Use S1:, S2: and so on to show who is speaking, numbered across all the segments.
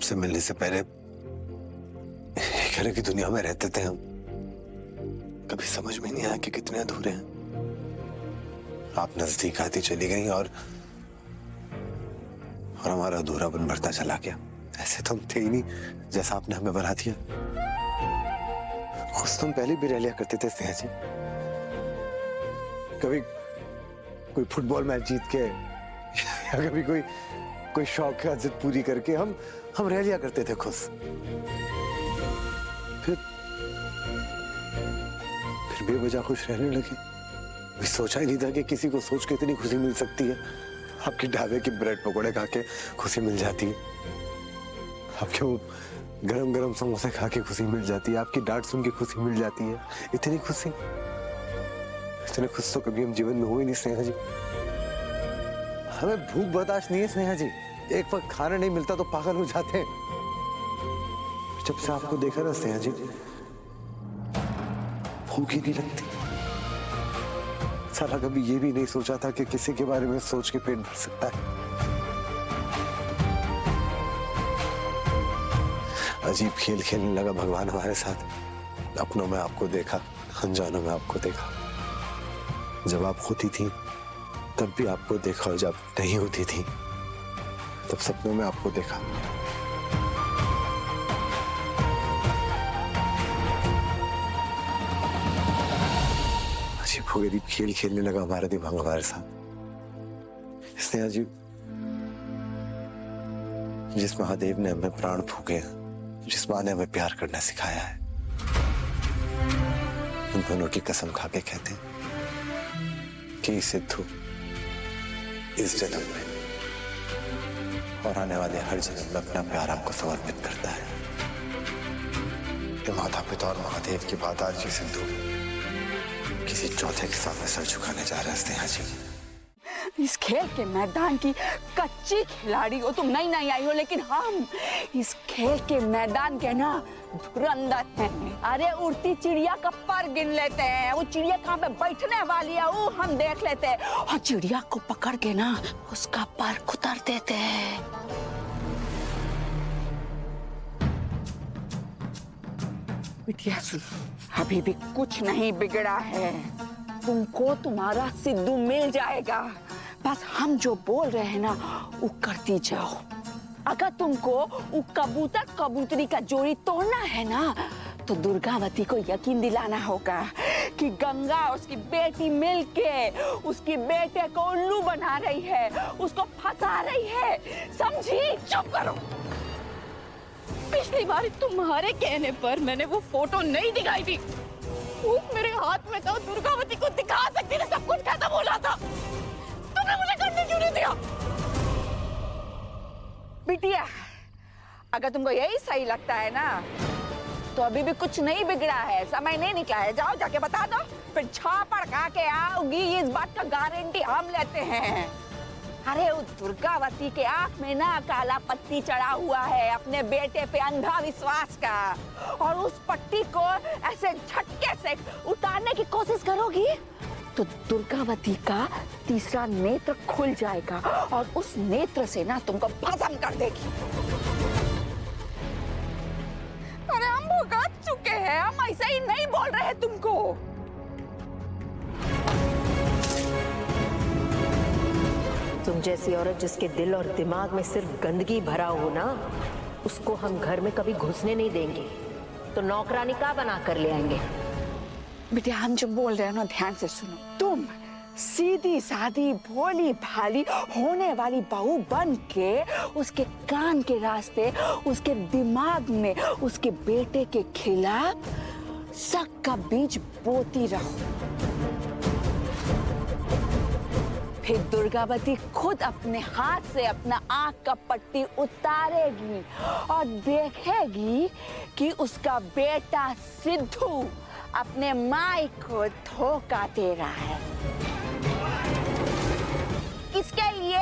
S1: आपसे मिलने से पहले एक अलग ही दुनिया में रहते थे हम। कभी समझ में नहीं आया कि कितने अधूरे हैं। आप नजदीक आती चली गई और हमारा अधूरापन बढ़ता चला गया। ऐसे तो हम थे ही नहीं जैसा आपने हमें बना दिया। खुश तुम पहले भी रह लिया करते थे स्नेहा जी। कभी कोई फुटबॉल मैच जीत के या कभी कोई शौक का जिद पूरी करके हम रह लिया करते थे खुश। फिर बेवजह खुश रहने लगे। भी सोचा ही नहीं था कि किसी को सोच के इतनी खुशी मिल सकती है। आपके ढाबे के ब्रेड पकौड़े खा के खुशी मिल जाती है। आपके वो गरम गरम समोसे खा के खुशी मिल जाती है। आपकी डांट सुन के खुशी मिल जाती है। इतनी खुश तो कभी हम जीवन में हो ही नहीं स्नेहा जी। हमें भूख बर्दाश्त नहीं है स्नेहा जी। एक वक्त खाना नहीं मिलता तो पागल हो जाते हैं। जब से आपको देखा ना स्नेहा जी, भूख ही नहीं लगती। साला कभी ये भी नहीं सोचा था कि किसी के बारे में सोच के पेट भर सकता है। अजीब खेल खेलने लगा भगवान हमारे साथ। अपनों में आपको देखा, अनजानों में आपको देखा। जब आप होती थी तब भी आपको देखा, और जब नहीं होती थी तब सपनों में आपको देखा। अजीब गरीब खेल खेलने लगा हमारा दिमाग हमारे साथ। इसने अजीब, जिस महादेव ने हमें प्राण फूके, जिस माँ ने हमें प्यार करना सिखाया है, उन दोनों की कसम खा के कहते हैं कि सिद्धू इस जन्म में और आने वाले हर जन्म में अपना प्यार आपको समर्पित करता है। माता पिता और महादेव की बात आज जी सिद्धू किसी चौथे के सामने सर झुकाने जा रहा है स्नेहा जी।
S2: इस खेल के मैदान की कच्ची खिलाड़ी हो तुम, नई नई आई हो, लेकिन हम इस खेल के मैदान के ना धुरंधर हैं। अरे उड़ती चिड़िया का पर गिन लेते हैं। वो चिड़िया कहाँ पे बैठने वाली है वो हम देख लेते हैं, और चिड़िया को पकड़ के ना उसका पर कुतर देते हैं। बिटिया सुन, अभी भी कुछ नहीं बिगड़ा है। तुमको तुम्हारा सिद्धू मिल जाएगा। बस हम जो बोल रहे हैं ना वो करती जाओ। अगर तुमको वो कबूतर कबूतरी का जोड़ी तोड़ना है ना तो दुर्गावती को यकीन दिलाना होगा कि गंगा और उसकी बेटी मिलके उसकी बेटे को उल्लू बना रही है, उसको फंसा रही है, समझी? चुप करो। पिछली बार तुम्हारे कहने पर मैंने वो फोटो नहीं दिखाई थी। वो मेरे हाथ में था, दुर्गावती को दिखा सकती थी, सब कुछ कैसा बोला था। तुमने मुझे करने क्यों नहीं दिया? बिटिया, अगर तुमको यही सही लगता है ना तो अभी भी कुछ नहीं बिगड़ा है, समय नहीं निकला है। जाओ जाके बता दो, फिर छापड़ खा के आओगी, इस बात का गारंटी हम लेते हैं। अरे उस दुर्गावती के आंख में ना काला पट्टी चढ़ा हुआ है अपने बेटे पे अंधा विश्वास का, और उस पट्टी को ऐसे झटके से उतारने की कोशिश करोगी तो दुर्गावती का तीसरा नेत्र खुल जाएगा और उस नेत्र से ना तुमको भस्म कर देगी। अरे हम भुगत चुके हैं, हम ऐसे ही नहीं बोल रहे हैं तुमको।
S3: तुम जैसी औरत जिसके दिल और दिमाग में सिर्फ गंदगी भरा हो ना, उसको हम घर में कभी घुसने नहीं देंगे। तो नौकरानी का बना कर ले आएंगे।
S2: बेटा हम जो बोल रहे हैं ना ध्यान से सुनो। तुम सीधी सादी भोली भाली होने वाली बहू बन के उसके कान के रास्ते उसके दिमाग में उसके बेटे के खिलाफ शक का बीज बोती रहो। फिर दुर्गावती खुद अपने हाथ से अपना आंख का पट्टी उतारेगी और देखेगी कि उसका बेटा सिद्धू अपने माई को धोखा दे रहा है। इसके लिए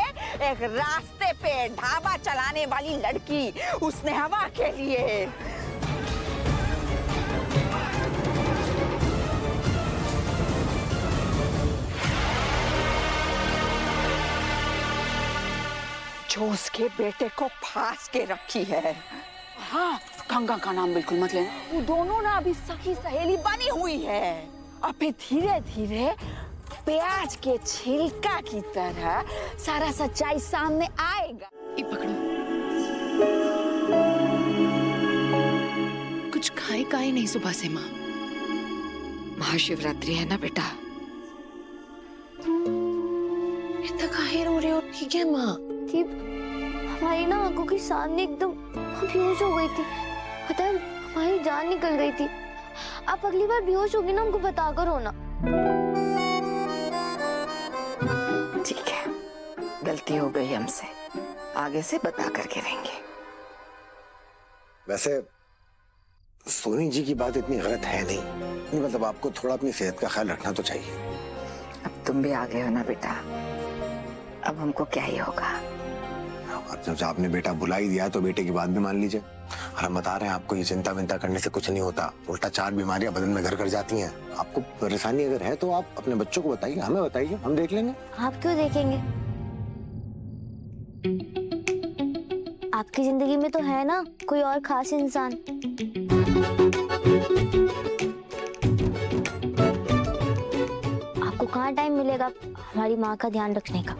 S2: एक रास्ते पे ढाबा चलाने वाली लड़की उसने हवा के लिए। जो उसके बेटे को फांस के रखी है। हाँ, गंगा का नाम बिल्कुल मत लेना। वो दोनों ना अभी सखी सहेली बनी हुई है। और फिर धीरे धीरे प्याज के छिलका की तरह सारा सच्चाई सामने आएगा।
S4: ये पकड़ो। कुछ खाए काहे नहीं सुबह से माँ?
S2: महाशिवरात्रि है ना बेटा।
S4: इतना काहे रो रहे हो? ठीक है माँ।
S5: हमारी ना आंखों के सामने एकदम बेहोश हो गई थी। पता है, हमारी जान निकल गई थी। आप अगली बार बेहोश होगी ना, हमको बता कर होना।
S2: ठीक है, गलती हो गई हमसे, आगे से बता करके रहेंगे।
S1: वैसे सोनी जी की बात इतनी गलत है नहीं, मतलब आपको थोड़ा अपनी सेहत का ख्याल रखना तो चाहिए।
S2: अब तुम भी आ गए हो ना बेटा, अब हमको क्या ही होगा।
S1: अब जब आपने बेटा बुला ही दिया तो बेटे की बात भी मान लीजिए। और हम बता रहे हैं आपको, ये चिंता विंता करने से कुछ नहीं होता, उल्टा 4 बीमारियां बदन में घर कर जाती हैं। आपको परेशानी अगर है तो आप अपने बच्चों को बताइए, हमें बताइए, हम देख लेंगे।
S5: आप क्यों देखेंगे? आपकी जिंदगी में तो है ना कोई और खास इंसान। आपको कहाँ टाइम मिलेगा हमारी माँ का ध्यान रखने का?